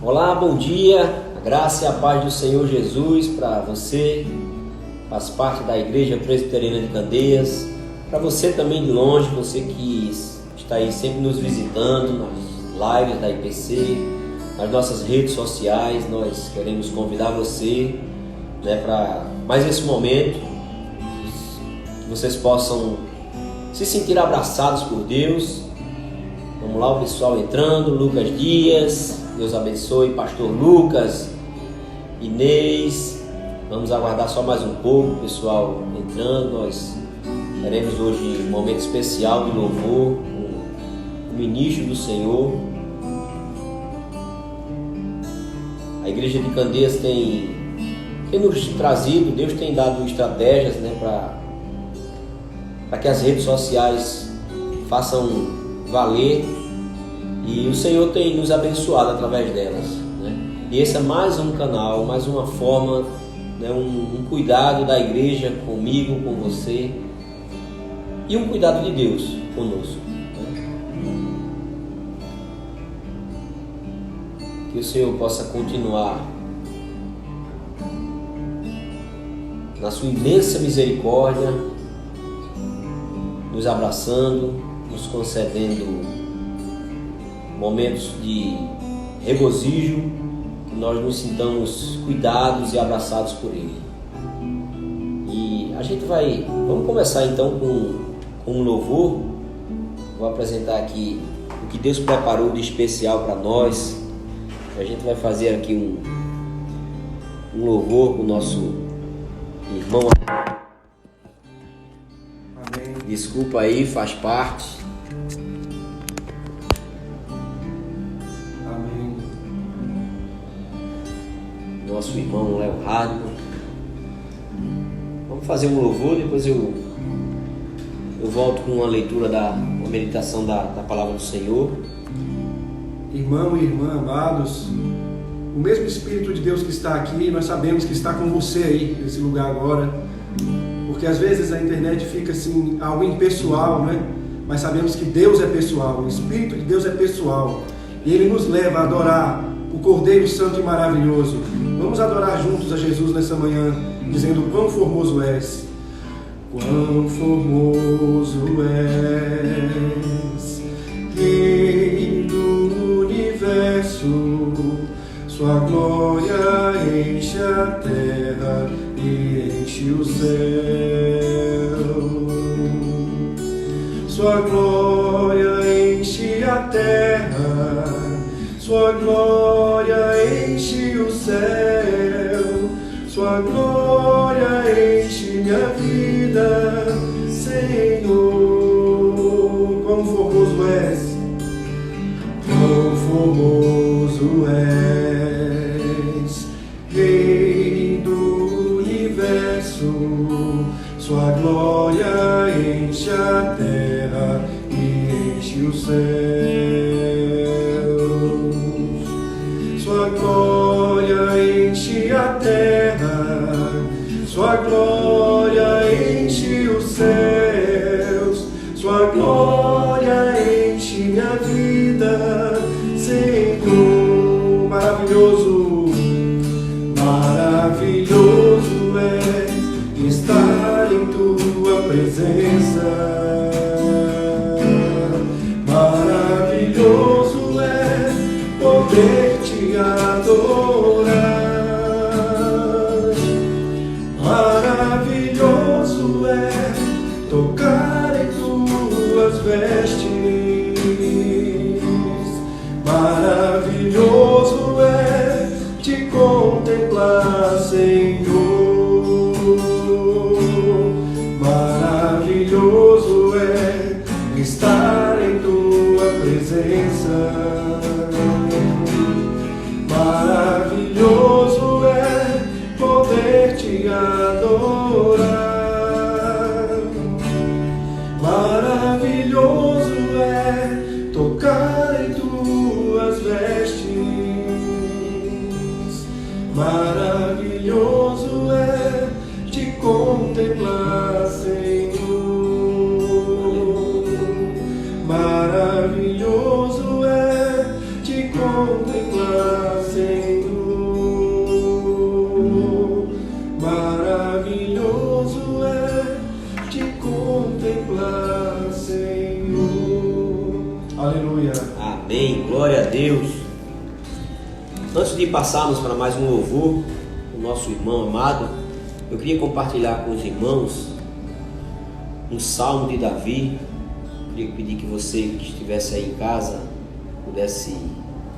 Olá, bom dia, a graça e a paz do Senhor Jesus para você, faz parte da Igreja Presbiteriana de Candeias, para você também de longe, você que está aí sempre nos visitando nas lives da IPC, nas nossas redes sociais. Nós queremos convidar você, para mais esse momento, que vocês possam se sentir abraçados por Deus. Vamos lá, o pessoal entrando, Lucas Dias, Deus abençoe, Pastor Lucas, Inês. Vamos aguardar só mais um pouco, pessoal entrando. Nós teremos hoje um momento especial de louvor, o ministro do Senhor. A Igreja de Candeias tem nos trazido, Deus tem dado estratégias, para que as redes sociais façam valer, e o Senhor tem nos abençoado através delas, E esse é mais um canal, mais uma forma, um cuidado da igreja comigo, com você, e um cuidado de Deus conosco, Que o Senhor possa continuar na sua imensa misericórdia, nos abraçando, nos concedendo momentos de regozijo, que nós nos sintamos cuidados e abraçados por Ele. E a gente vamos começar então com um louvor. Vou apresentar aqui o que Deus preparou de especial para nós. A gente vai fazer aqui um louvor com o nosso irmão. Amém. Desculpa aí, faz parte. Amém. Nosso irmão Léo Hardman. Vamos fazer um louvor, depois eu volto com uma leitura uma meditação da palavra do Senhor. Irmão e irmã amados, o mesmo Espírito de Deus que está aqui, nós sabemos que está com você aí, nesse lugar agora, porque às vezes a internet fica assim, algo impessoal, Mas sabemos que Deus é pessoal, o Espírito de Deus é pessoal, e Ele nos leva a adorar o Cordeiro Santo e Maravilhoso. Vamos adorar juntos a Jesus nessa manhã, dizendo: quão formoso és, quão formoso és, Rei do universo, sua glória enche a terra e enche o céu. Sua glória enche a terra, sua glória enche o céu. Sua glória enche minha vida, Senhor. Quão formoso és, quão formoso és, Rei do universo, sua glória enche a terra e enche os céus. Sua glória enche a terra, sua glória enche os céus. Sua glória enche minha vida, Senhor. Maravilhoso, maravilhoso é estar em tua presença. Maravilhoso é poder te adorar. Maravilhoso é tocar em tuas vestes. Maravilhoso é te contemplar, Senhor. Maravilhoso é estar em tua presença. Maravilhoso é poder te adorar. Maravilhoso é tocar em tuas vestes. Maravilhoso é te contemplar, Senhor. Maravilhoso é te contemplar, Senhor. glória a Deus. Antes de passarmos para mais um louvor, o nosso irmão amado, eu queria compartilhar com os irmãos um salmo de Davi. Eu queria pedir que você que estivesse aí em casa pudesse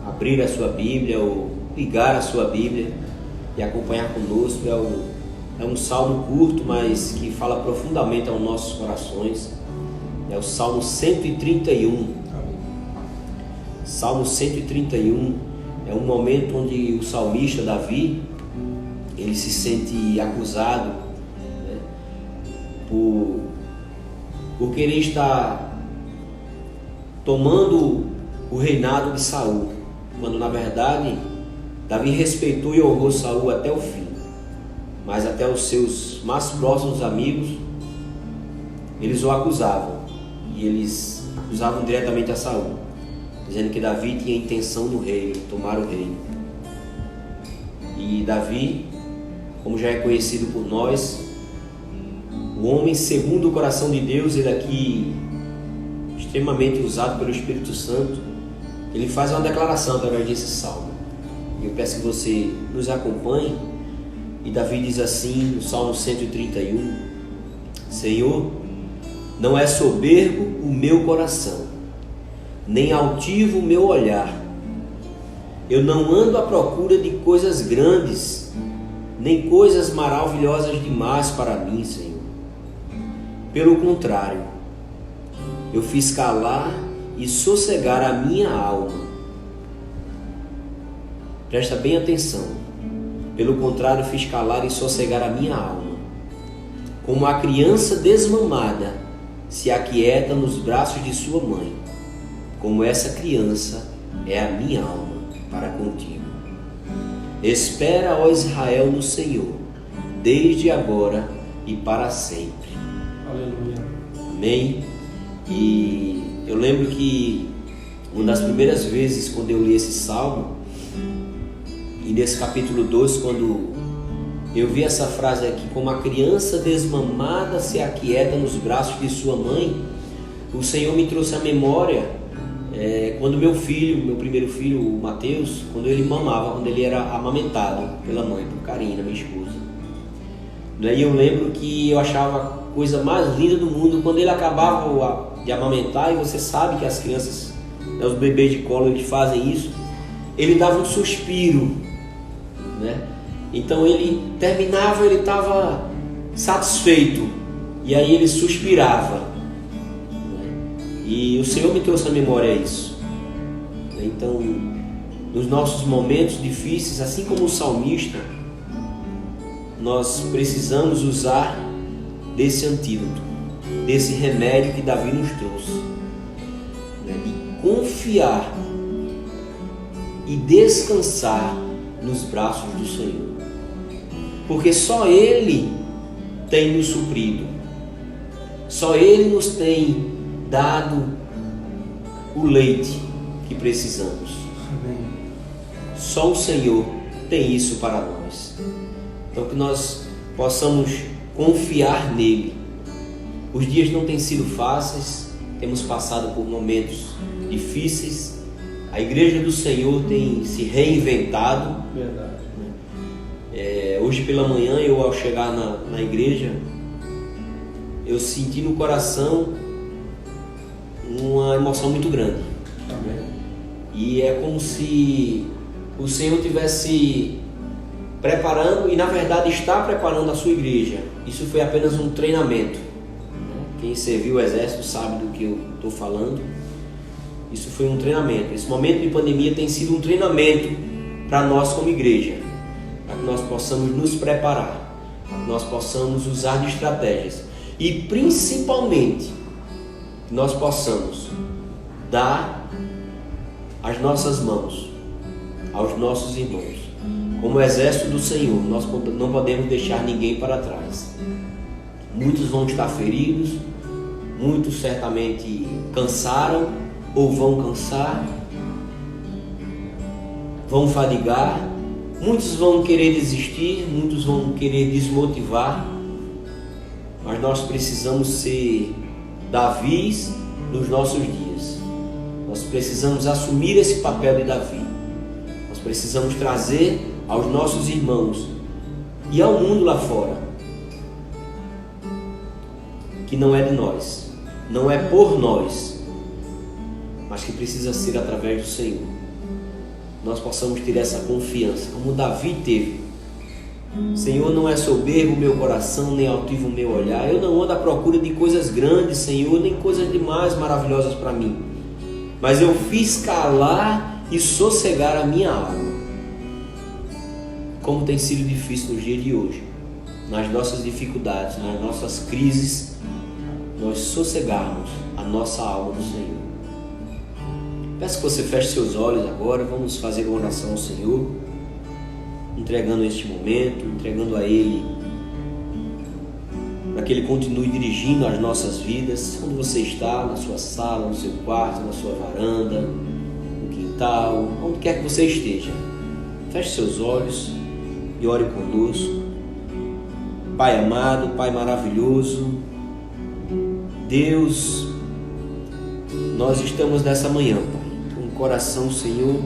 abrir a sua Bíblia ou ligar a sua Bíblia e acompanhar conosco. É um salmo curto, mas que fala profundamente aos nossos corações. É o Salmo 131. Salmo 131 é um momento onde o salmista Davi, ele se sente acusado, né, por querer estar tomando o reinado de Saul, quando na verdade Davi respeitou e honrou Saul até o fim. Mas até os seus mais próximos amigos, eles o acusavam, e eles acusavam diretamente a Saul, dizendo que Davi tinha intenção do reino, tomar o reino. E Davi, como já é conhecido por nós, o homem segundo o coração de Deus, ele aqui extremamente usado pelo Espírito Santo, ele faz uma declaração através desse salmo. E eu peço que você nos acompanhe. E Davi diz assim no Salmo 131: Senhor, não é soberbo o meu coração, nem altivo o meu olhar. Eu não ando à procura de coisas grandes, nem coisas maravilhosas demais para mim, Senhor. Pelo contrário, eu fiz calar e sossegar a minha alma. Presta bem atenção. Pelo contrário, fiz calar e sossegar a minha alma. Como a criança desmamada se aquieta nos braços de sua mãe, como essa criança é a minha alma para contigo. Espera, ó Israel, no Senhor, desde agora e para sempre. Aleluia. Amém? E eu lembro que uma das primeiras vezes quando eu li esse salmo, e nesse capítulo 2, quando eu vi essa frase aqui, como a criança desmamada se aquieta nos braços de sua mãe, o Senhor me trouxe à memória quando meu primeiro filho, o Mateus, quando ele mamava, quando ele era amamentado pela mãe, por Karina, minha esposa. E eu lembro que eu achava a coisa mais linda do mundo quando ele acabava de amamentar, e você sabe que as crianças, os bebês de colo, eles fazem isso, ele dava um suspiro, né? Então ele terminava, ele estava satisfeito, e aí ele suspirava, né? E o Senhor me trouxe à memória isso. Então, nos nossos momentos difíceis, assim como o salmista, nós precisamos usar desse antídoto, desse remédio que Davi nos trouxe, né? De confiar e descansar nos braços do Senhor, porque só Ele tem nos suprido, só Ele nos tem dado o leite que precisamos. Amém. Só o Senhor tem isso para nós. Então que nós possamos confiar nele. Os dias não têm sido fáceis, temos passado por momentos difíceis. A igreja do Senhor tem se reinventado. Verdade. Hoje pela manhã, eu ao chegar na igreja, eu senti no coração uma emoção muito grande. Amém. E é como se o Senhor estivesse preparando, e na verdade está preparando a sua igreja. Isso foi apenas um treinamento. Quem serviu o exército sabe do que eu estou falando. Isso foi um treinamento. Esse momento de pandemia tem sido um treinamento para nós como igreja, para que nós possamos nos preparar, para que nós possamos usar de estratégias e principalmente que nós possamos dar as nossas mãos aos nossos irmãos. Como exército do Senhor, nós não podemos deixar ninguém para trás. Muitos vão estar feridos, muitos certamente cansaram ou vão cansar, vão fadigar, muitos vão querer desistir, muitos vão querer desmotivar, mas nós precisamos ser Davis nos nossos dias. Nós precisamos assumir esse papel de Davi. Nós precisamos trazer aos nossos irmãos e ao mundo lá fora que não é de nós, não é por nós, mas que precisa ser através do Senhor. Nós possamos ter essa confiança, como Davi teve. Senhor, não é soberbo o meu coração, nem altivo o meu olhar. Eu não ando à procura de coisas grandes, Senhor, nem coisas demais maravilhosas para mim. Mas eu fiz calar e sossegar a minha alma. Como tem sido difícil nos dias de hoje, nas nossas dificuldades, nas nossas crises, nós sossegarmos a nossa alma do Senhor. Peço que você feche seus olhos agora. Vamos fazer uma oração ao Senhor, entregando este momento, entregando a Ele, para que Ele continue dirigindo as nossas vidas, onde você está, na sua sala, no seu quarto, na sua varanda, no quintal, onde quer que você esteja. Feche seus olhos e ore conosco. Pai amado, Pai maravilhoso, Deus, nós estamos nessa manhã, Pai, com o coração, Senhor,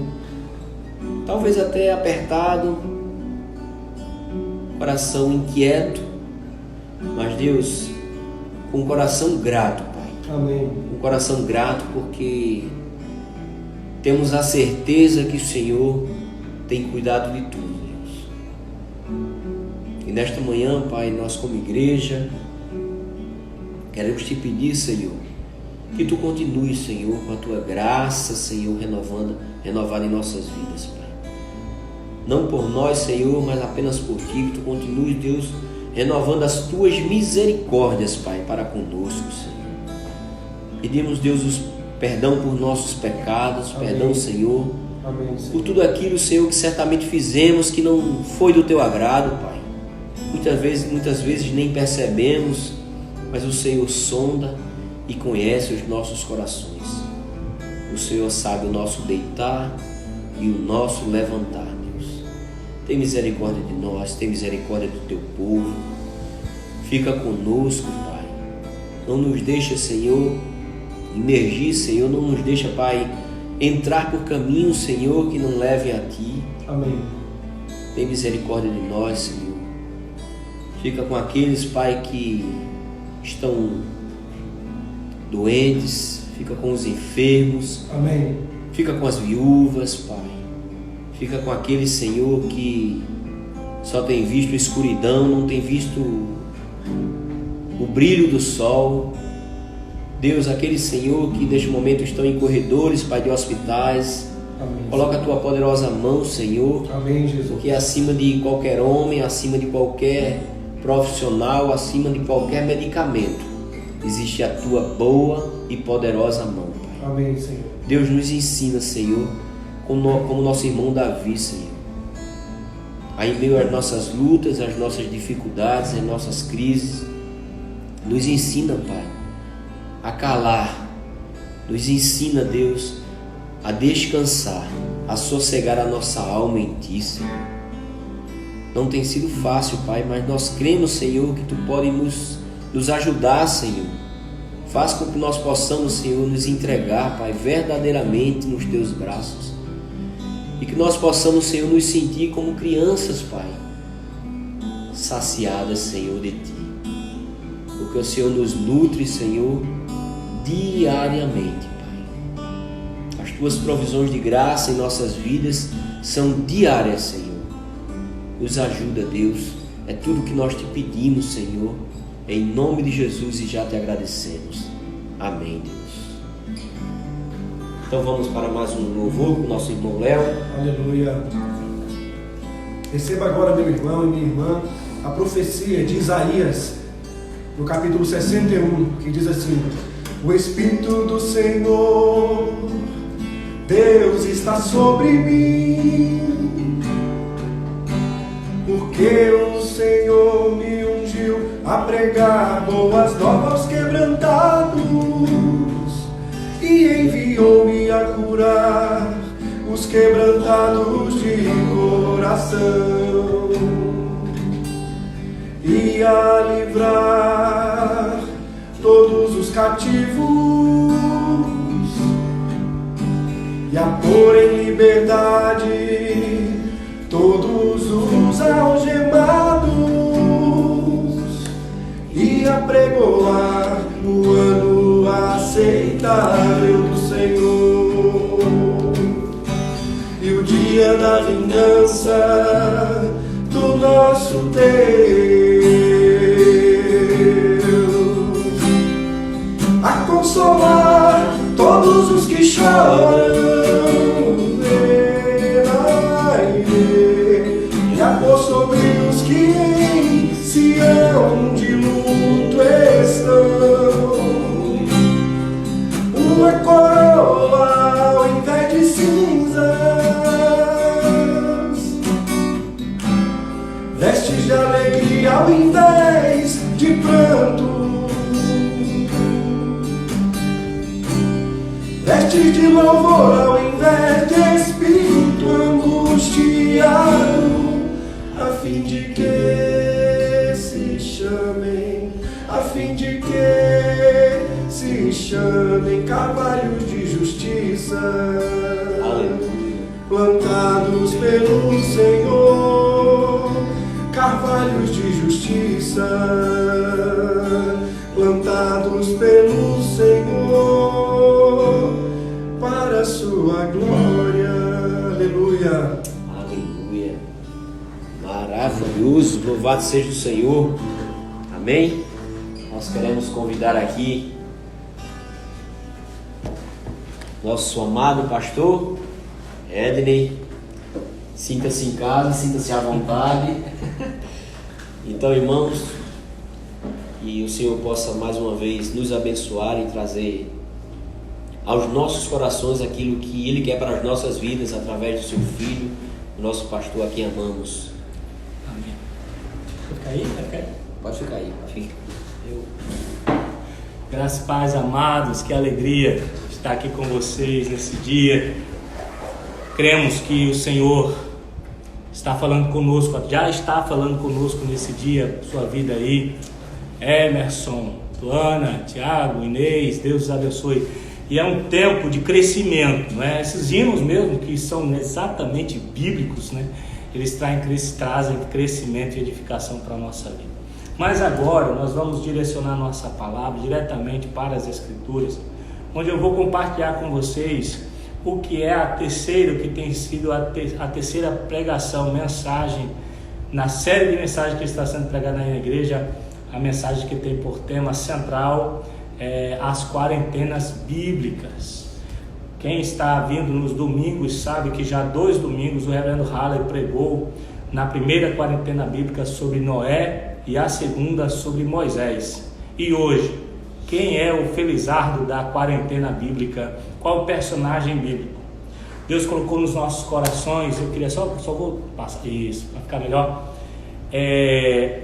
talvez até apertado, coração inquieto, mas Deus, com um coração grato, Pai. Amém. Um coração grato porque temos a certeza que o Senhor tem cuidado de tudo, Deus. E nesta manhã, Pai, nós como igreja queremos te pedir, Senhor, que Tu continues, Senhor, com a Tua graça, Senhor, renovada em nossas vidas, Pai. Não por nós, Senhor, mas apenas por Ti, que Tu continues, Deus, renovando as Tuas misericórdias, Pai, para conosco, Senhor. Pedimos, Deus, os perdão por nossos pecados, Amém. Perdão, Senhor, Amém, Senhor, por tudo aquilo, Senhor, que certamente fizemos que não foi do Teu agrado, Pai. Muitas vezes nem percebemos, mas o Senhor sonda e conhece os nossos corações. O Senhor sabe o nosso deitar e o nosso levantar, Deus. Tem misericórdia de nós, tem misericórdia do Teu povo. Fica conosco, Pai. Não nos deixa, Senhor, emergir, Senhor. Não nos deixa, Pai, entrar por caminhos, Senhor, que não levem a Ti. Amém. Tem misericórdia de nós, Senhor. Fica com aqueles, Pai, que estão doentes, fica com os enfermos, Amém. Fica com as viúvas, Pai, fica com aquele, Senhor, que só tem visto escuridão, não tem visto o brilho do sol. Deus, aquele, Senhor, que neste momento estão em corredores, Pai, de hospitais, Amém. Coloca a Tua poderosa mão, Senhor, Amém, Jesus. Porque acima de qualquer homem, acima de qualquer profissional, acima de qualquer medicamento, existe a Tua boa e poderosa mão, Pai. Amém, Senhor. Deus, nos ensina, Senhor, como nosso irmão Davi, Senhor, aí em meio às nossas lutas, às nossas dificuldades, às nossas crises, nos ensina, Pai, a calar, nos ensina, Deus, a descansar, a sossegar a nossa alma em Ti, Senhor. Não tem sido fácil, Pai, mas nós cremos, Senhor, que Tu pode nos ajudar, Senhor. Faz com que nós possamos, Senhor, nos entregar, Pai, verdadeiramente nos Teus braços. E que nós possamos, Senhor, nos sentir como crianças, Pai, saciadas, Senhor, de Ti. Porque o Senhor nos nutre, Senhor, diariamente, Pai. As Tuas provisões de graça em nossas vidas são diárias, Senhor. Nos ajuda, Deus, é tudo que nós Te pedimos, Senhor, em nome de Jesus, e já Te agradecemos. Amém, Deus. Então vamos para mais um louvor com o nosso irmão Léo. Aleluia. Receba agora, meu irmão e minha irmã, a profecia de Isaías, no capítulo 61, que diz assim: o Espírito do Senhor, Deus está sobre mim, porque o Senhor me ungiu a pregar boas novas aos quebrantados e enviou-me a curar os quebrantados de coração e a livrar todos os cativos e a pôr em liberdade todos os algemados, e apregoar o ano aceitável do Senhor, e o dia da vingança do nosso Deus, a consolar todos os que choram, e a pôr sobre os que em Sião de luto estão uma coroa ao invés de cinzas, vestes de alegria ao invés de pranto, vestes de louvor ao invés de espírito angustiado, a fim de que se chamem, carvalhos de justiça, plantados pelo Senhor, carvalhos de justiça, plantados pelo Senhor, para a sua glória. Aleluia. Aleluia. Maravilhoso. Louvado seja o Senhor. Amém. Nós queremos convidar aqui nosso amado pastor Edney. Sinta-se em casa, sinta-se à vontade. Então, irmãos, que o Senhor possa mais uma vez nos abençoar e trazer aos nossos corações aquilo que Ele quer para as nossas vidas através do seu Filho, o nosso pastor a quem amamos. Amém. Fica aí? Pode ficar aí, fica. Graças e paz, amados, que alegria estar aqui com vocês nesse dia. Cremos que o Senhor está falando conosco, já está falando conosco nesse dia, sua vida aí. Emerson, Luana, Tiago, Inês, Deus os abençoe. E é um tempo de crescimento, né? Esses hinos mesmo, que são exatamente bíblicos, né? Eles trazem crescimento e edificação para a nossa vida. Mas agora nós vamos direcionar nossa palavra diretamente para as Escrituras, onde eu vou compartilhar com vocês o que é a terceira, que tem sido a terceira pregação, mensagem, na série de mensagens que está sendo pregada na igreja, a mensagem que tem por tema central as quarentenas bíblicas. Quem está vindo nos domingos sabe que já 2 domingos o reverendo Halley pregou na primeira quarentena bíblica sobre Noé e a segunda sobre Moisés. E hoje, quem é o felizardo da quarentena bíblica? Qual o personagem bíblico? Deus colocou nos nossos corações, eu queria só vou passar isso para ficar melhor,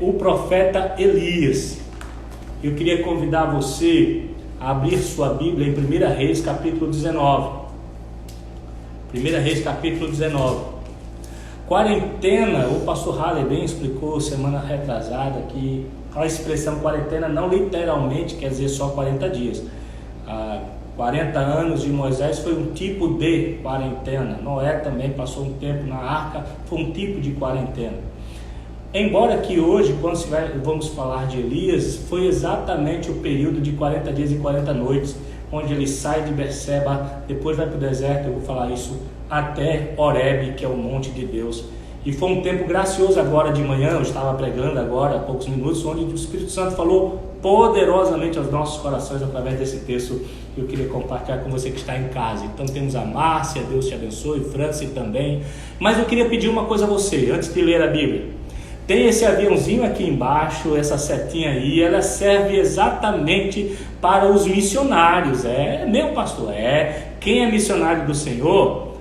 o profeta Elias. Eu queria convidar você a abrir sua Bíblia em 1 Reis capítulo 19. 1 Reis capítulo 19. Quarentena, o pastor Halley bem explicou semana retrasada que a expressão quarentena não literalmente quer dizer só 40 dias. 40 anos de Moisés foi um tipo de quarentena. Noé também passou um tempo na arca, foi um tipo de quarentena. Embora que hoje, quando vamos falar de Elias, foi exatamente o período de 40 dias e 40 noites, onde ele sai de Berseba, depois vai para o deserto, eu vou falar isso, até Horebe, que é o monte de Deus. E foi um tempo gracioso agora de manhã, eu estava pregando agora há poucos minutos, onde o Espírito Santo falou poderosamente aos nossos corações através desse texto que eu queria compartilhar com você que está em casa. Então temos a Márcia, Deus te abençoe, Franci também. Mas eu queria pedir uma coisa a você, antes de ler a Bíblia. Tem esse aviãozinho aqui embaixo, essa setinha aí, ela serve exatamente para os missionários. Meu pastor, quem é missionário do Senhor,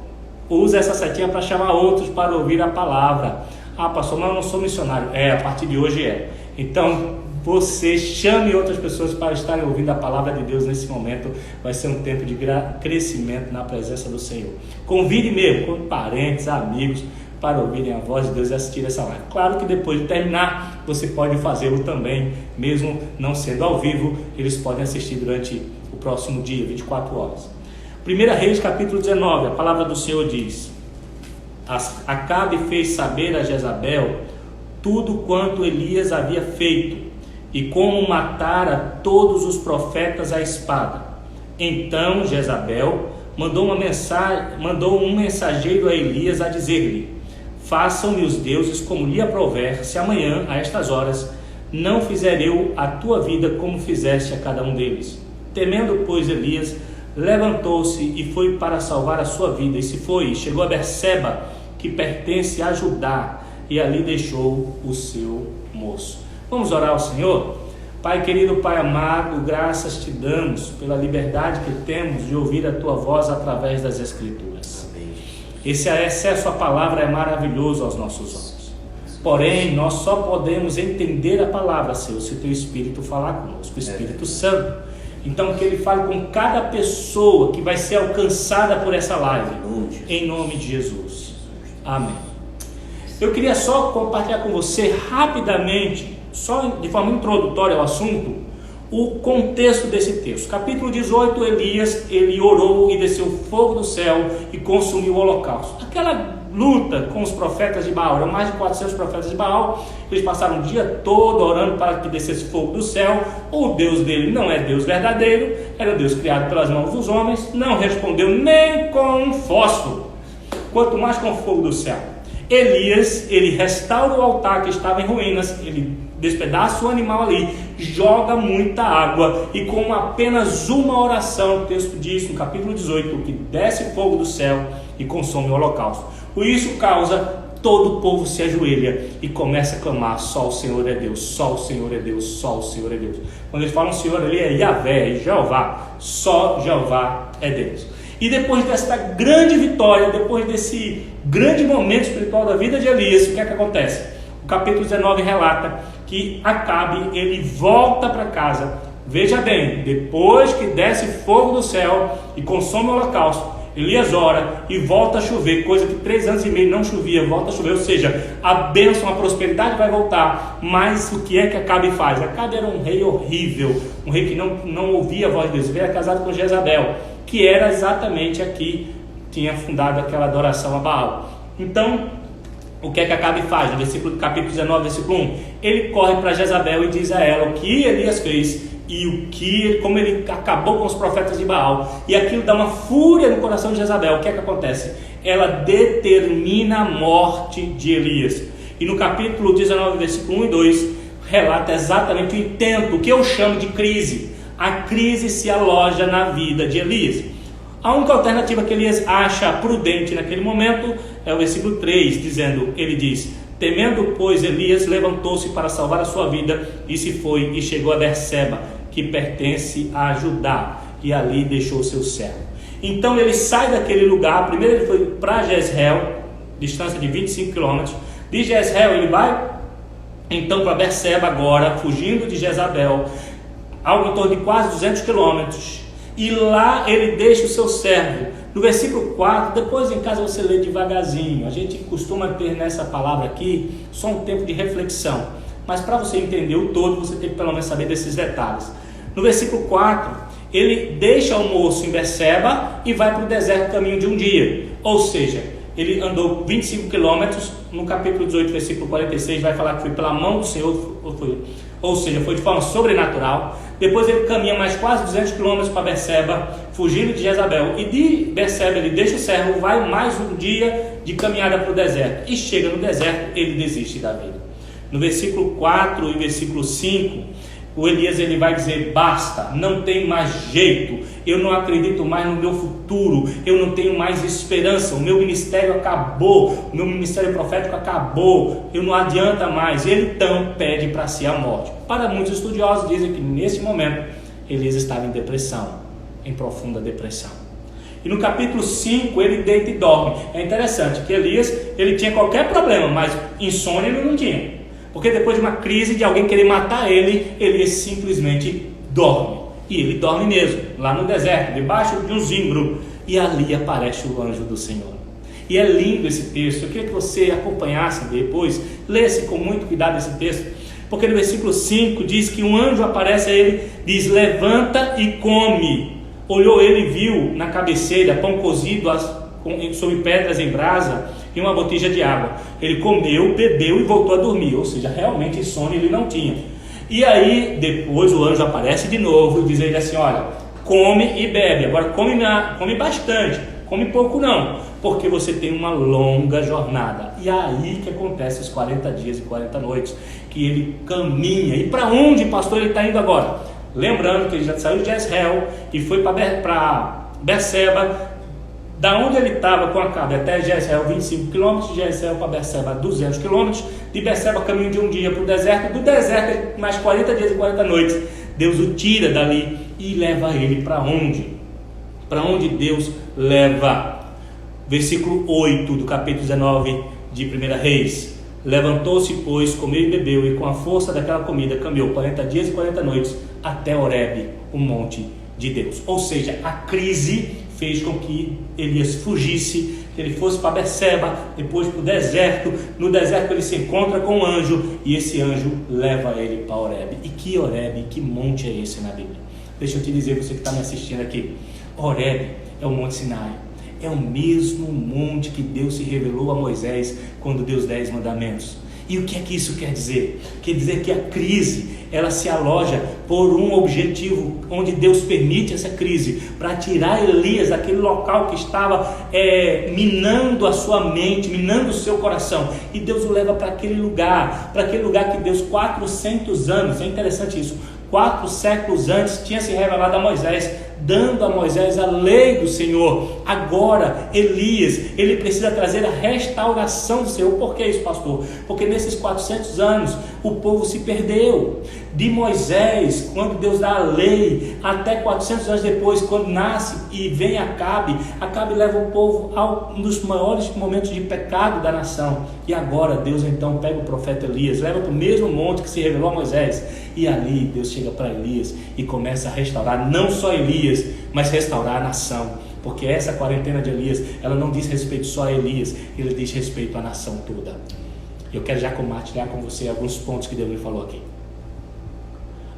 usa essa setinha para chamar outros para ouvir a palavra. Ah, pastor, mas eu não sou missionário. A partir de hoje é. Então, você chame outras pessoas para estarem ouvindo a palavra de Deus nesse momento. Vai ser um tempo de crescimento na presença do Senhor. Convide mesmo, com parentes, amigos, para ouvirem a voz de Deus e assistir essa live. Claro que depois de terminar, você pode fazê-lo também, mesmo não sendo ao vivo, eles podem assistir durante o próximo dia, 24 horas. 1 1 Reis capítulo 19, a palavra do Senhor diz: Acabe fez saber a Jezabel tudo quanto Elias havia feito, e como matara todos os profetas à espada. Então Jezabel mandou um mensageiro a Elias a dizer-lhe: Façam-me os deuses como lhe aprouver, se amanhã, a estas horas, não fizer eu a tua vida como fizeste a cada um deles. Temendo, pois, Elias, levantou-se e foi para salvar a sua vida, e se foi, chegou a Berseba, que pertence a Judá, e ali deixou o seu moço. Vamos orar ao Senhor? Pai querido, Pai amado, graças te damos pela liberdade que temos de ouvir a tua voz através das Escrituras. Esse acesso à palavra é maravilhoso aos nossos olhos. Porém, nós só podemos entender a palavra, Senhor, se o teu Espírito falar conosco, o Espírito Santo. Então, que ele fale com cada pessoa que vai ser alcançada por essa live, em nome de Jesus. Amém. Eu queria só compartilhar com você rapidamente, só de forma introdutória ao assunto, o contexto desse texto. Capítulo 18, Elias, ele orou e desceu fogo do céu e consumiu o holocausto. Aquela luta com os profetas de Baal, eram mais de 400 profetas de Baal, eles passaram o dia todo orando para que descesse fogo do céu. O Deus dele não é Deus verdadeiro, era um Deus criado pelas mãos dos homens, não respondeu nem com um fósforo, quanto mais com o fogo do céu. Elias, ele restaura o altar que estava em ruínas, ele despedaça o animal ali, joga muita água, e com apenas uma oração, o texto diz no capítulo 18, que desce fogo do céu e consome o holocausto. Por isso causa, todo o povo se ajoelha e começa a clamar: só o Senhor é Deus, só o Senhor é Deus, só o Senhor é Deus. Quando eles falam Senhor ali é Yahvé, é Jeová, só Jeová é Deus. E depois desta grande vitória, depois desse grande momento espiritual da vida de Elias, o que é que acontece? O capítulo 19 relata que Acabe, ele volta para casa. Veja bem, depois que desce fogo do céu e consome o holocausto, Elias ora e volta a chover, coisa que 3 anos e meio não chovia, volta a chover, ou seja, a bênção, a prosperidade vai voltar. Mas o que é que Acabe faz? Acabe era um rei horrível, um rei que não ouvia a voz de Deus. Ele era casado com Jezabel, que era exatamente a que tinha fundado aquela adoração a Baal. Então, o que é que Acabe faz? No capítulo 19, versículo 1, ele corre para Jezabel e diz a ela o que Elias fez e como ele acabou com os profetas de Baal, e aquilo dá uma fúria no coração de Jezabel. O que é que acontece? Ela determina a morte de Elias, e no capítulo 19, versículo 1 e 2, relata exatamente o intento, o que eu chamo de crise. A crise se aloja na vida de Elias. A única alternativa que Elias acha prudente naquele momento é o versículo 3, dizendo, ele diz: temendo, pois, Elias levantou-se para salvar a sua vida, e se foi e chegou a Berseba, que pertence a Judá, e ali deixou seu servo. Então ele sai daquele lugar. Primeiro ele foi para Jezreel, distância de 25 quilômetros. De Jezreel ele vai então para Berseba agora, fugindo de Jezabel, algo em torno de quase 200 quilômetros. E lá ele deixa o seu servo. No versículo 4, depois em casa você lê devagarzinho. A gente costuma ter nessa palavra aqui só um tempo de reflexão, mas para você entender o todo, você tem que pelo menos saber desses detalhes. No versículo 4, ele deixa o moço em Berseba e vai para o deserto, caminho de um dia. Ou seja, ele andou 25 quilômetros. No capítulo 18, versículo 46, vai falar que foi pela mão do Senhor, ou seja, foi de forma sobrenatural. Depois ele caminha mais quase 200 quilômetros para Berseba, fugindo de Jezabel. E de Berseba ele deixa o servo, vai mais um dia de caminhada para o deserto. E chega no deserto, ele desiste da vida. No versículo 4 e versículo 5, o Elias ele vai dizer: basta, não tem mais jeito, eu não acredito mais no meu futuro, eu não tenho mais esperança, o meu ministério acabou, o meu ministério profético acabou, eu não adianta mais. Ele então pede para si a morte. Para muitos estudiosos dizem que nesse momento Elias estava em depressão, em profunda depressão. E no capítulo 5 ele deita e dorme. É interessante que Elias ele tinha qualquer problema, mas insônia ele não tinha. Porque depois de uma crise de alguém querer matar ele, ele simplesmente dorme. E ele dorme mesmo, lá no deserto, debaixo de um zimbro. E ali aparece o anjo do Senhor. E é lindo esse texto. Eu queria que você acompanhasse depois, lesse com muito cuidado esse texto. Porque no versículo 5 diz que um anjo aparece a ele, diz: levanta e come. olhou ele e viu na cabeceira pão cozido sobre pedras em brasa e uma botija de água. Ele comeu, bebeu e voltou a dormir, ou seja, realmente sono ele não tinha. E aí depois o anjo aparece de novo e diz a ele assim: olha, come e bebe, agora come bastante, come pouco não, porque você tem uma longa jornada. E aí que acontece os 40 dias e 40 noites, que ele caminha. E para onde, pastor, ele está indo agora? Lembrando que ele já saiu de Jezreel e foi para Berseba. Da onde ele estava com Acabe até Jezreel, 25 km, de Jezreel para Berseba, 200 km, de Berseba caminho de um dia para o deserto, do deserto mais 40 dias e 40 noites. Deus o tira dali e leva ele para onde? Para onde Deus leva? Versículo 8 do capítulo 19 de 1 Reis. Levantou-se, pois, comeu e bebeu, e com a força daquela comida caminhou 40 dias e 40 noites até Horebe, o monte de Deus. Ou seja, a crise fez com que Elias fugisse, que ele fosse para Berseba, depois para o deserto. No deserto ele se encontra com um anjo, e esse anjo leva ele para Horebe. E que Horebe, que monte é esse na Bíblia? Deixa eu te dizer, você que está me assistindo aqui, Horebe é o Monte Sinai. É o mesmo monte que Deus se revelou a Moisés quando deu os 10 mandamentos. E o que é que isso quer dizer? Quer dizer que a crise, ela se aloja por um objetivo, onde Deus permite essa crise, para tirar Elias daquele local que estava minando a sua mente, minando o seu coração. E Deus o leva para aquele lugar que Deus 400 anos, é interessante isso, 4 séculos antes tinha se revelado a Moisés, dando a Moisés a lei do Senhor. Agora Elias, ele precisa trazer a restauração do Senhor. Por que isso, pastor? Porque nesses 400 anos o povo se perdeu. De Moisés, quando Deus dá a lei, até 400 anos depois, quando nasce e vem Acabe leva o povo a um dos maiores momentos de pecado da nação. E agora Deus então pega o profeta Elias, leva para o mesmo monte que se revelou a Moisés, e ali Deus chega para Elias e começa a restaurar não só Elias, mas restaurar a nação. Porque essa quarentena de Elias, ela não diz respeito só a Elias, ele diz respeito à nação toda. Eu quero já compartilhar com você alguns pontos que Deus me falou aqui.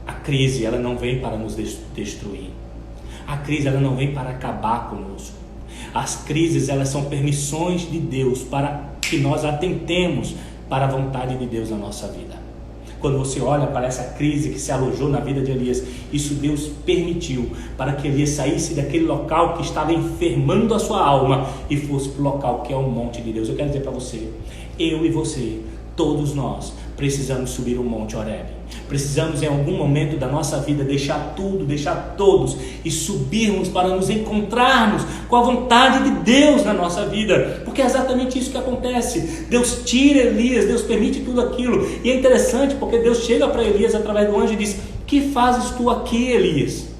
A crise, ela não vem para nos destruir. A crise, ela não vem para acabar conosco. As crises, elas são permissões de Deus para que nós atentemos para a vontade de Deus na nossa vida. Quando você olha para essa crise que se alojou na vida de Elias, isso Deus permitiu para que Elias saísse daquele local que estava enfermando a sua alma e fosse para o local que é o monte de Deus. Eu quero dizer para você, eu e você, todos nós precisamos subir o monte Horebe. Precisamos em algum momento da nossa vida deixar tudo, deixar todos e subirmos para nos encontrarmos com a vontade de Deus na nossa vida, porque é exatamente isso que acontece. Deus tira Elias, Deus permite tudo aquilo, e é interessante porque Deus chega para Elias através do anjo e diz: que fazes tu aqui, Elias?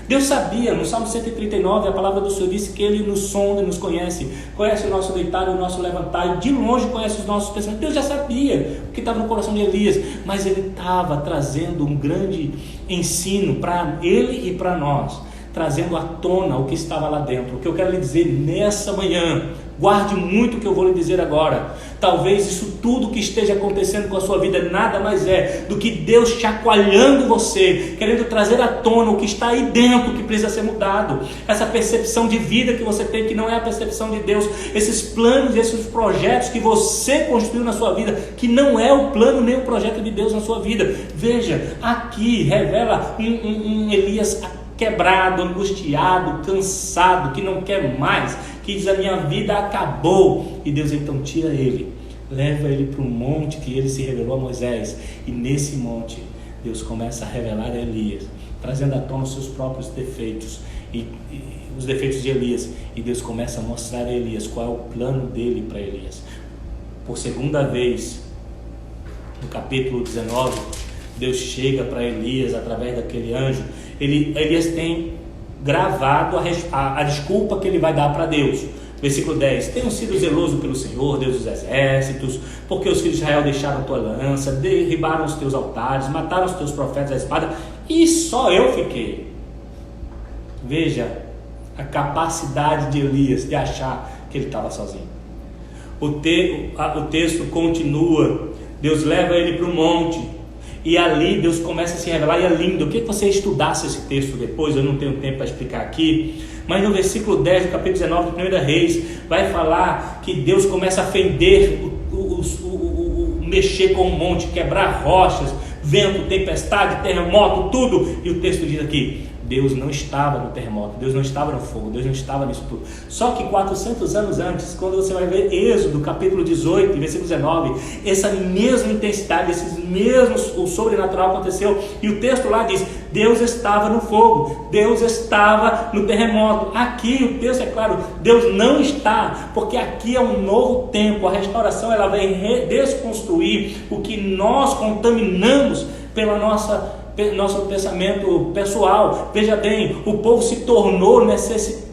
Deus sabia, no Salmo 139, a palavra do Senhor disse que Ele nos sonda e nos conhece o nosso deitar e o nosso levantar, e de longe conhece os nossos pensamentos. Deus já sabia o que estava no coração de Elias, mas Ele estava trazendo um grande ensino para ele e para nós, trazendo à tona o que estava lá dentro. O que eu quero lhe dizer nessa manhã, guarde muito o que eu vou lhe dizer agora. Talvez isso tudo que esteja acontecendo com a sua vida nada mais é do que Deus chacoalhando você, querendo trazer à tona o que está aí dentro, que precisa ser mudado. Essa percepção de vida que você tem, que não é a percepção de Deus, esses planos, esses projetos que você construiu na sua vida, que não é o plano nem o projeto de Deus na sua vida. Veja, aqui revela um Elias quebrado, angustiado, cansado, que não quer mais, que diz: a minha vida acabou. E Deus então tira ele, leva ele para um monte que ele se revelou a Moisés, e nesse monte Deus começa a revelar a Elias, trazendo à tona os seus próprios defeitos e os defeitos de Elias, e Deus começa a mostrar a Elias qual é o plano dele para Elias. Por segunda vez, no capítulo 19, Deus chega para Elias através daquele anjo. Elias tem gravado a desculpa que ele vai dar para Deus. Versículo 10: tenho sido zeloso pelo Senhor, Deus dos exércitos, porque os filhos de Israel deixaram a tua lança, derribaram os teus altares, mataram os teus profetas à espada, e só eu fiquei. Veja a capacidade de Elias de achar que ele estava sozinho. O texto continua. Deus leva ele para o monte, E ali Deus começa a se revelar, e é lindo. Eu queria que você estudasse esse texto depois, eu não tenho tempo para explicar aqui. Mas no versículo 10 do capítulo 19 de 1 Reis, vai falar que Deus começa a fender, mexer com o monte, quebrar rochas, vento, tempestade, terremoto, tudo. E o texto diz aqui, Deus não estava no terremoto, Deus não estava no fogo, Deus não estava nisso tudo. Só que 400 anos antes, quando você vai ver Êxodo, capítulo 18, versículo 19, essa mesma intensidade, o sobrenatural aconteceu. E o texto lá diz, Deus estava no fogo, Deus estava no terremoto. Aqui o texto é claro, Deus não está, porque aqui é um novo tempo. A restauração, ela vai desconstruir o que nós contaminamos pela nosso pensamento pessoal. Veja bem, o povo se tornou necessitado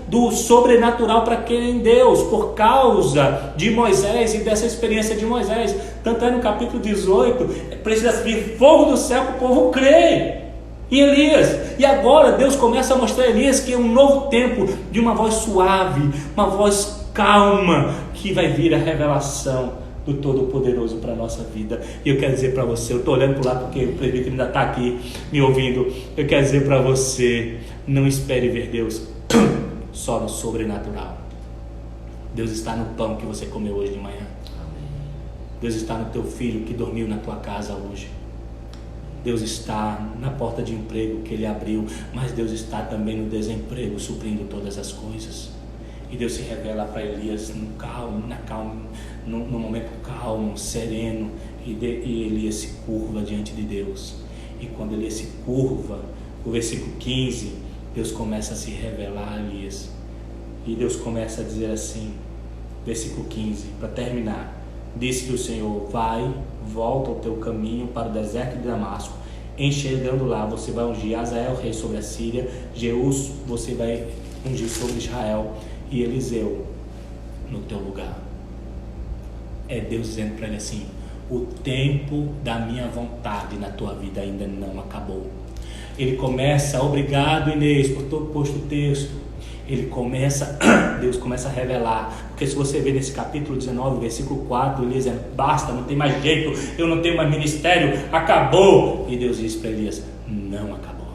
do sobrenatural para crer em Deus, por causa de Moisés e dessa experiência de Moisés. Tanto é no capítulo 18, precisa vir fogo do céu para o povo crer em Elias. E agora Deus começa a mostrar a Elias que é um novo tempo de uma voz suave, uma voz calma, que vai vir a revelação do Todo-Poderoso para a nossa vida. E eu quero dizer para você, eu estou olhando para lá porque o presbítero ainda está aqui me ouvindo. Eu quero dizer para você, não espere ver Deus só no sobrenatural. Deus está no pão que você comeu hoje de manhã. Deus está no teu filho que dormiu na tua casa hoje. Deus está na porta de emprego que ele abriu, mas Deus está também no desemprego, suprindo todas as coisas. E Deus se revela para Elias no momento calmo, sereno, e Elias se curva diante de Deus. E quando Elias se curva, o versículo 15, Deus começa a se revelar a Elias. E Deus começa a dizer assim, versículo 15, para terminar, disse-lhe o Senhor, vai, volta ao teu caminho para o deserto de Damasco, enxergando lá, você vai ungir Azael, rei sobre a Síria, Jeú, você vai ungir sobre Israel, e Eliseu no teu lugar. É Deus dizendo para ele assim, o tempo da minha vontade na tua vida ainda não acabou. Ele começa, obrigado Inês por ter posto o texto, Deus começa a revelar, porque se você ver nesse capítulo 19, versículo 4, Elias diz, basta, não tem mais jeito, eu não tenho mais ministério, acabou. E Deus diz para Elias, não acabou,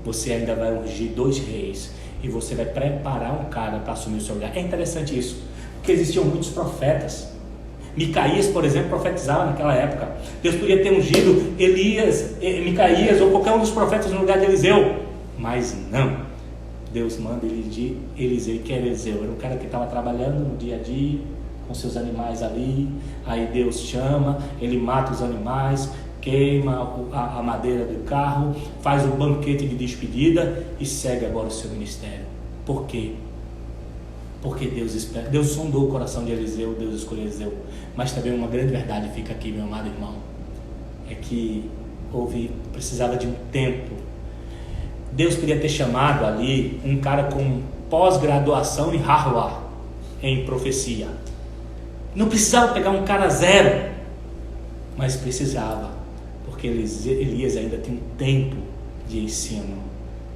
você ainda vai ungir 2 reis, e você vai preparar um cara para assumir o seu lugar. É interessante isso, porque existiam muitos profetas. Micaías, por exemplo, profetizava naquela época. Deus podia ter ungido Micaías ou qualquer um dos profetas no lugar de Eliseu, mas não. Deus manda Eliseu, que era Eliseu, era um cara que estava trabalhando no dia a dia com seus animais ali. Aí Deus chama, ele mata os animais, queima a madeira do carro, faz um banquete de despedida e segue agora o seu ministério. Por quê? Porque Deus sondou o coração de Eliseu, Deus escolheu Eliseu. Mas também uma grande verdade fica aqui, meu amado irmão, é que precisava de um tempo. Deus podia ter chamado ali um cara com pós-graduação em Harvard, em profecia. Não precisava pegar um cara zero, mas precisava, porque Elias ainda tem um tempo de ensino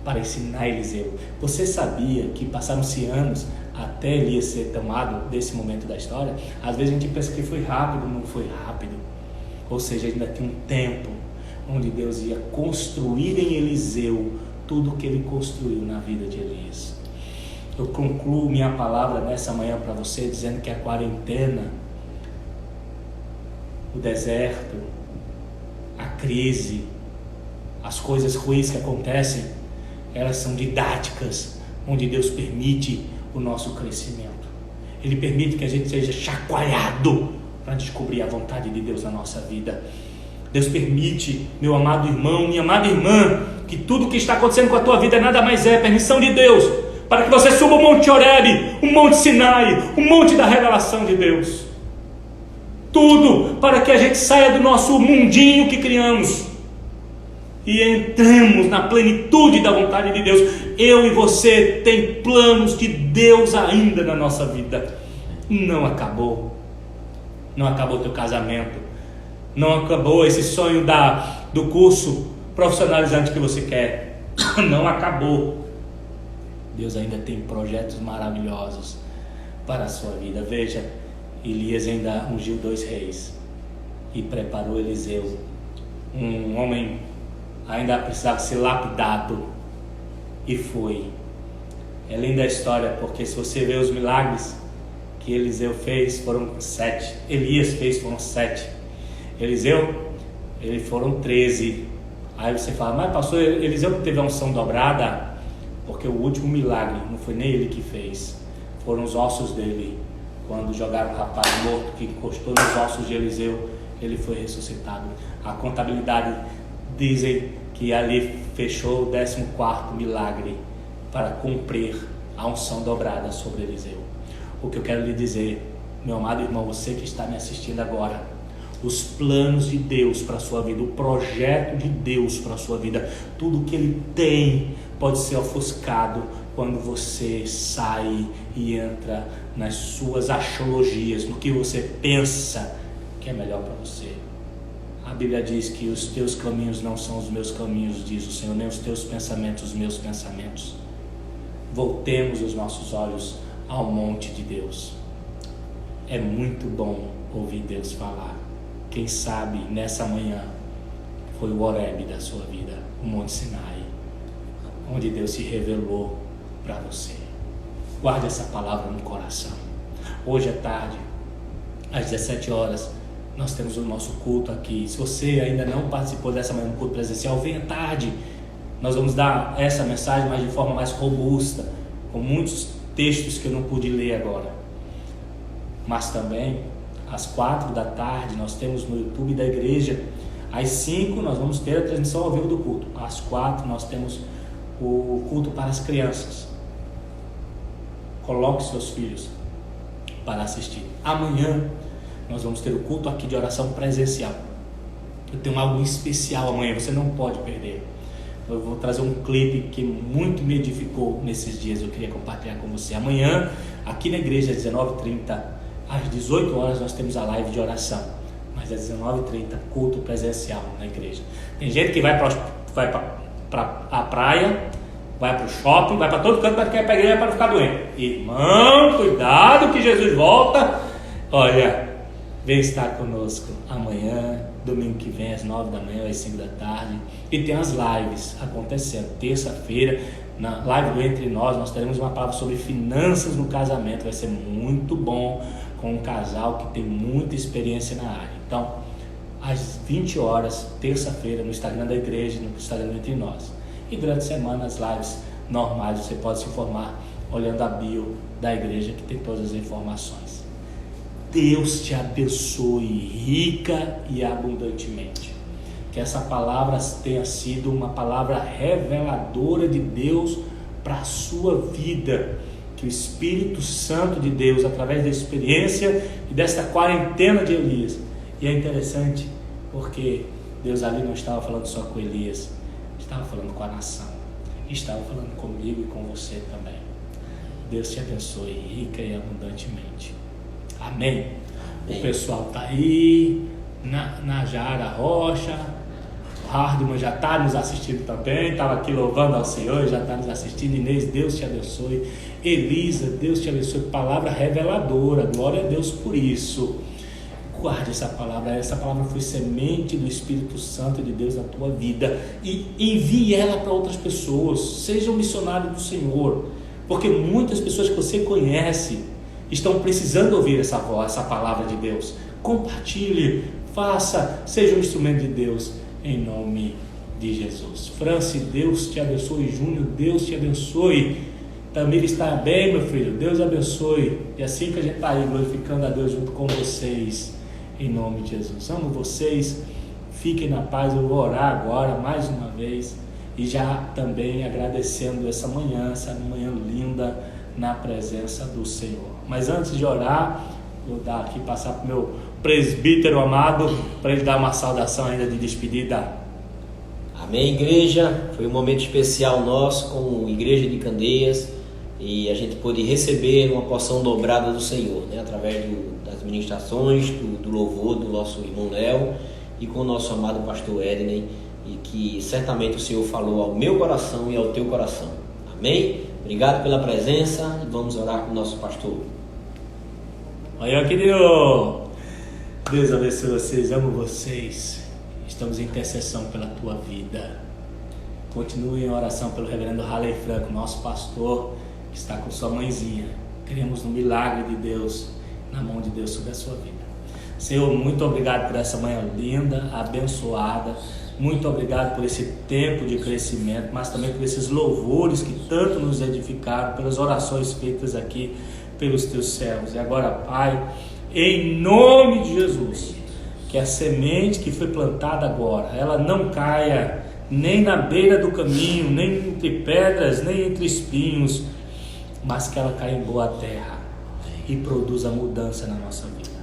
para ensinar Eliseu. Você sabia que passaram-se anos até Elias ser tomado desse momento da história? Às vezes a gente pensa que foi rápido, não foi rápido. Ou seja, ainda tem um tempo onde Deus ia construir em Eliseu tudo o que ele construiu na vida de Elias. Eu concluo minha palavra nessa manhã para você dizendo que a quarentena, o deserto, a crise, as coisas ruins que acontecem, elas são didáticas, onde Deus permite o nosso crescimento. Ele permite que a gente seja chacoalhado para descobrir a vontade de Deus na nossa vida. Deus permite, meu amado irmão, minha amada irmã, que tudo que está acontecendo com a tua vida nada mais é permissão de Deus, para que você suba o Monte Horebe, o Monte Sinai, o Monte da Revelação de Deus. Tudo para que a gente saia do nosso mundinho que criamos e entremos na plenitude da vontade de Deus. Eu e você tem planos de Deus ainda na nossa vida. Não acabou. Não acabou teu casamento. Não acabou esse sonho do curso profissionalizante que você quer. Não acabou. Deus ainda tem projetos maravilhosos para a sua vida. Veja, Elias ainda ungiu 2 reis e preparou Eliseu um homem ainda precisava ser lapidado, e foi. É linda a história, porque se você vê os milagres que Eliseu fez, foram 7. Elias fez, foram 7. Eliseu, foram 13. Aí você fala, mas pastor, Eliseu não teve a unção dobrada? Porque o último milagre não foi nem ele que fez, foram os ossos dele. Quando jogaram o rapaz morto que encostou nos ossos de Eliseu, ele foi ressuscitado. A contabilidade dizem que ali fechou o 14º milagre para cumprir a unção dobrada sobre Eliseu. O que eu quero lhe dizer, meu amado irmão, você que está me assistindo agora, os planos de Deus para a sua vida, o projeto de Deus para a sua vida, tudo que Ele tem pode ser ofuscado quando você sai e entra nas suas axiologias, no que você pensa que é melhor para você. A Bíblia diz que os teus caminhos não são os meus caminhos, diz o Senhor, nem os teus pensamentos os meus pensamentos. Voltemos os nossos olhos ao monte de Deus. É muito bom ouvir Deus falar. Quem sabe nessa manhã foi o Horebe da sua vida, o Monte Sinai, onde Deus se revelou para você. Guarde essa palavra no coração. Hoje à tarde, às 17 horas, nós temos o nosso culto aqui. Se você ainda não participou dessa manhã no culto presencial, venha tarde. Nós vamos dar essa mensagem, mas de forma mais robusta, com muitos textos que eu não pude ler agora. Mas também, às 4 da tarde, nós temos no YouTube da igreja. Às 5 nós vamos ter a transmissão ao vivo do culto. Às 4 nós temos o culto para as crianças. Coloque seus filhos para assistir. Amanhã nós vamos ter o culto aqui de oração presencial. Eu tenho algo especial amanhã, você não pode perder. Eu vou trazer um clipe que muito me edificou nesses dias, eu queria compartilhar com você. Amanhã, aqui na igreja, às 19h30, às 18 horas nós temos a live de oração. Mas às 19h30, culto presencial na igreja. Tem gente que vai para a praia, vai para o shopping, vai para todo canto, mas quer ir para a igreja para ficar doente. Irmão, cuidado que Jesus volta. Olha, vem estar conosco amanhã, domingo que vem, às 9 da manhã, às 5 da tarde. E tem as lives acontecendo. Terça-feira, na live do Entre nós teremos uma palavra sobre finanças no casamento. Vai ser muito bom, com um casal que tem muita experiência na área. Então, às 20 horas, terça-feira, no Instagram da igreja, no Instagram do Entre Nós. E durante a semana, as lives normais, você pode se informar olhando a bio da igreja, que tem todas as informações. Deus te abençoe rica e abundantemente. Que essa palavra tenha sido uma palavra reveladora de Deus para a sua vida. Que o Espírito Santo de Deus, através da experiência e desta quarentena de Elias. E é interessante porque Deus ali não estava falando só com Elias, estava falando com a nação, estava falando comigo e com você também. Deus te abençoe rica e abundantemente. Amém. O pessoal está aí, Najara Rocha, o Hardman já está nos assistindo também, estava aqui louvando ao Senhor, já está nos assistindo. Inês, Deus te abençoe. Elisa, Deus te abençoe. Palavra reveladora, glória a Deus por isso. Guarde essa palavra foi semente do Espírito Santo de Deus na tua vida, e envie ela para outras pessoas. Seja um missionário do Senhor, porque muitas pessoas que você conhece estão precisando ouvir essa voz, essa palavra de Deus. Compartilhe, faça, seja um instrumento de Deus, em nome de Jesus. Franci, Deus te abençoe. Júnior, Deus te abençoe. Tamir está bem, meu filho, Deus abençoe. E assim que a gente está aí glorificando a Deus junto com vocês, em nome de Jesus. Amo vocês, fiquem na paz. Eu vou orar agora mais uma vez, e já também agradecendo essa manhã linda na presença do Senhor. Mas antes de orar, vou dar aqui, passar para o meu presbítero amado, para ele dar uma saudação ainda de despedida. Amém, igreja. Foi um momento especial nosso como Igreja de Candeias, e a gente pôde receber uma porção dobrada do Senhor, né? Através das ministrações, do louvor do nosso irmão Léo e com o nosso amado pastor Edney, e que certamente o Senhor falou ao meu coração e ao teu coração. Amém? Obrigado pela presença, e vamos orar com o nosso pastor. Olha, querido, Deus abençoe vocês, amo vocês. estamos em intercessão pela tua vida. Continue em oração pelo reverendo Halley Franco, nosso pastor, que está com sua mãezinha. Cremos no milagre de Deus, na mão de Deus sobre a sua vida. Senhor, muito obrigado por essa manhã linda, abençoada. Muito obrigado por esse tempo de crescimento, mas também por esses louvores que tanto nos edificaram, pelas orações feitas aqui pelos teus servos. E agora, Pai, em nome de Jesus, que a semente que foi plantada agora, ela não caia nem na beira do caminho, nem entre pedras, nem entre espinhos, mas que ela caia em boa terra e produza mudança na nossa vida.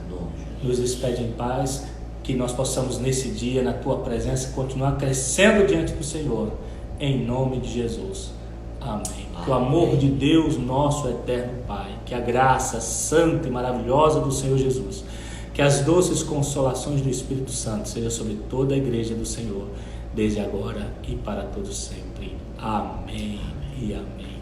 Nos despede em paz, que nós possamos nesse dia, na tua presença, continuar crescendo diante do Senhor, em nome de Jesus. Amém. Que o amor de Deus, nosso eterno Pai, que a graça santa e maravilhosa do Senhor Jesus, que as doces consolações do Espírito Santo seja sobre toda a igreja do Senhor, desde agora e para todos sempre. Amém e amém.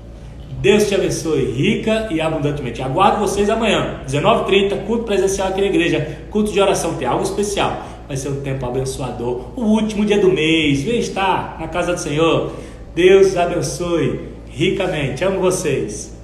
Deus te abençoe rica e abundantemente. Aguardo vocês amanhã, 19h30, culto presencial aqui na igreja, culto de oração, tem algo especial. Vai ser um tempo abençoador, o último dia do mês. Vem estar na casa do Senhor. Deus abençoe ricamente. Amo vocês.